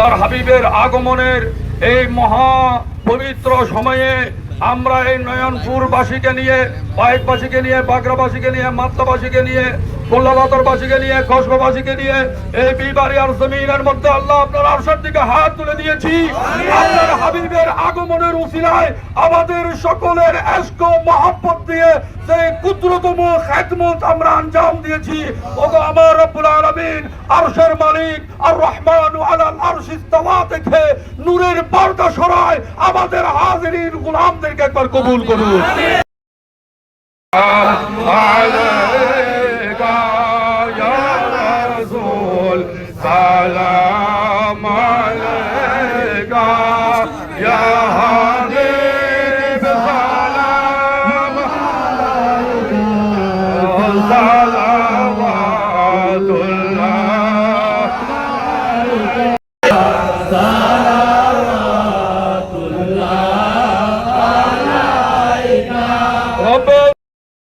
আল্লাহর হাবিবের আগমনের এই মহা পবিত্র সময়ে আমরা এই নয়নপুরবাসীকে নিয়ে, পাইকবাসীকে নিয়ে, বাগড়াবাসীকে নিয়ে, মাতলাবাসীকে নিয়ে, কল্যাবাতরবাসীকে নিয়ে, কসবাবাসীকে নিয়ে এই বিবারিয়ার জমিনের মধ্যে আল্লাহ আপনার আরশের দিকে হাত তুলে দিয়েছি। আপনার হাবিবের আগমনের উসিলায় আমাদের সকলের ইশক ও মহব্বত দিয়ে সেই ক্ষুদ্রতম খেদমত আমরা আঞ্জাম দিয়েছি। ওগো আমার রব্বুল আলামিন, আরশের মালিক আর রহমান আলাল আরশ ইস্তাওয়া দেখে নূরের পর্দা সরায় আমাদের হাজিরিন গোলামদেরকে একবার কবুল করুন। আলাইকা ইয়া রাসূল সালাম আলাইকা ইয়া হাবিব সালাম আলাইকা সালাওয়াতুল্লাহ